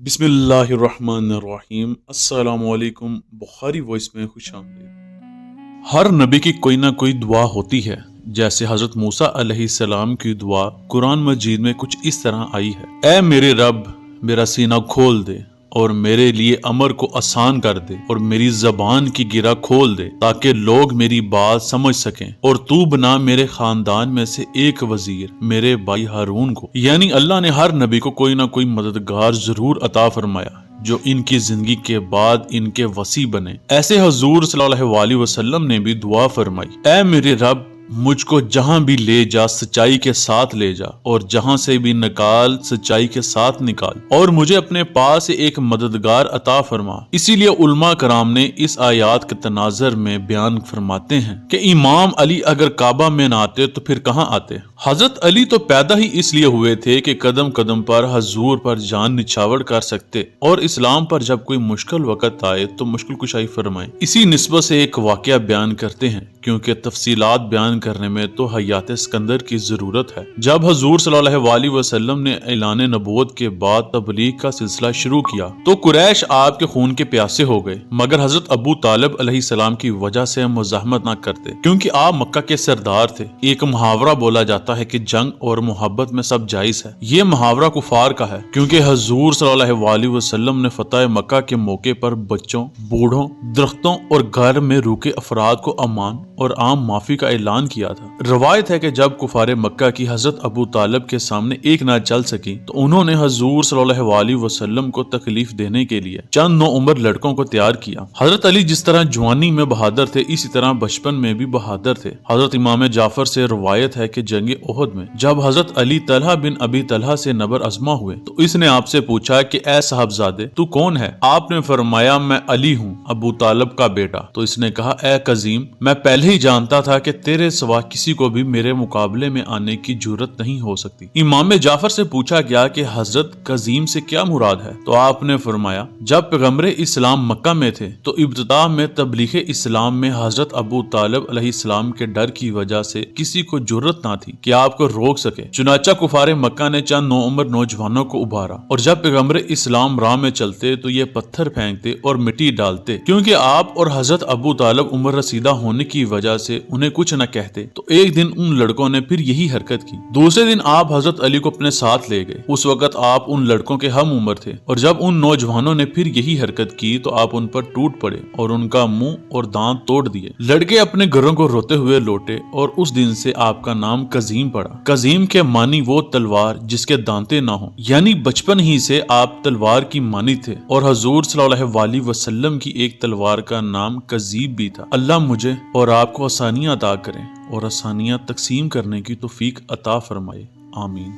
बिस्मिल्लाहिर्रहमानिर्रहीम। अस्सलामुअलैकुम। बुखारी वॉइस में खुश आमदीद। हर नबी की कोई ना कोई दुआ होती है। जैसे हजरत मूसा अलैहिस्सलाम की दुआ कुरान मजीद में कुछ इस तरह आई है। ऐ मेरे रब, मेरा सीना खोल दे और मेरे लिए अमर को आसान कर दे और मेरी जबान की गिरा खोल दे ताकि लोग मेरी बात समझ सकें, और तू बना मेरे खानदान में से एक वजीर मेरे भाई हारून को। यानी अल्लाह ने हर नबी को कोई ना कोई मददगार जरूर अता फरमाया जो इनकी जिंदगी के बाद इनके वसी बने। ऐसे हजूर सल्लल्लाहु अलैहि वसल्लम ने भी दुआ फरमाई, ऐ मेरे रब, मुझको जहां भी ले जा सच्चाई के साथ ले जा, और जहां से भी निकाल सच्चाई के साथ निकाल, और मुझे अपने पास एक मददगार अता फरमा। इसीलिए उलमा कराम ने इस आयात के तनाजर में बयान फरमाते हैं कि इमाम अली अगर काबा में न आते तो फिर कहाँ आते। हजरत अली तो पैदा ही इसलिए हुए थे कि कदम कदम पर हजूर पर जान निछावर कर सकते और इस्लाम पर जब कोई मुश्किल वक़्त आए तो मुश्किल कुशाई फरमाए। इसी निस्बत से एक वाकया बयान करते हैं, क्योंकि तफसीलात बयान करने में तो हयात सिकंदर की जरूरत है। जब हजूर सल्लल्लाहु अलैहि वसल्लम ने ऐलान नबूवत के बाद तबलीग का सिलसिला शुरू किया तो कुरैश आपके खून के प्यासे हो गए, मगर हजरत अबू तालिब अलैहिस्सलाम की वजह से मुज़ाहमत न करते, क्योंकि आप मक्का के सरदार थे। एक मुहावरा बोला जाता है कि जंग और मोहब्बत में सब जायज है। ये मुहावरा कुफार का है, क्योंकि हजूर सल्लल्लाहु अलैहि वसल्लम ने फतह मक्का के मौके पर बच्चों, बूढ़ों, दरख्तों और घर में रुके अफराद को अमान और आम माफी का ऐलान किया था। रवायत है कि जब कुफारे मक्का की हजरत अबू तालिब के सामने एक ना चल सकी तो उन्होंने हजूर सल्लल्लाहु अलैहि वसल्लम को तकलीफ देने के लिए चंद नौ उम्र लड़कों को तैयार किया। हजरत अली जिस तरह जवानी में बहादुर थे, इसी तरह बचपन में भी बहादुर थे। हजरत इमाम जाफर से रवायत है कि जंग ओहद में जब हजरत अली तलहा बिन अबी तलहा से नबर अजमा हुए तो इसने आपसे पूछा कि ऐ साहबजादे, तू कौन है? आपने फरमाया, मैं अली हूँ, अबू तालिब का बेटा। तो इसने कहा, ऐ कजीम, मैं पहले ही जानता था कि तेरे सिवा किसी को भी मेरे मुकाबले में आने की जुर्रत नहीं हो सकती। इमाम जाफर से पूछा गया कि हजरत कजीम से क्या मुराद है? तो आपने फरमाया, जब पैगम्बर इस्लाम मक्का में थे तो इब्तिदा में तबलीग इस्लाम में हजरत अबू तालिब अलैहिस्सलाम के डर की वजह से किसी को जुर्रत ना थी कि आपको रोक सके। चुनाचा कुफारे मक्का ने चंद नौ उम्र नौजवानों को उभारा, और जब पैगम्बर इस्लाम राह में चलते तो ये पत्थर फेंकते और मिट्टी डालते, क्योंकि आप और हजरत अबू तालिब उम्र रसीदा होने की वजह से उन्हें कुछ न कहते। तो एक दिन उन लड़कों ने फिर यही हरकत की। दूसरे दिन आप हजरत अली को अपने साथ ले गए। उस वक्त आप उन लड़कों के हम उम्र थे, और जब उन नौजवानों ने फिर यही हरकत की तो आप उन पर टूट पड़े और उनका मुंह और दांत तोड़ दिए। लड़के अपने घरों को रोते हुए लौटे, और उस दिन से आपका नाम कजीम पड़ा। कजीम के मानी वो तलवार जिसके दांते ना हो, यानी बचपन ही से आप तलवार की मानी थे। और हजूर सल्लल्लाहु अलैहि वसल्लम की एक तलवार का नाम कजीब भी था। अल्लाह मुझे और आपको आसानियां अता करें और आसानियां तकसीम करने की तौफीक अता फरमाए। आमीन।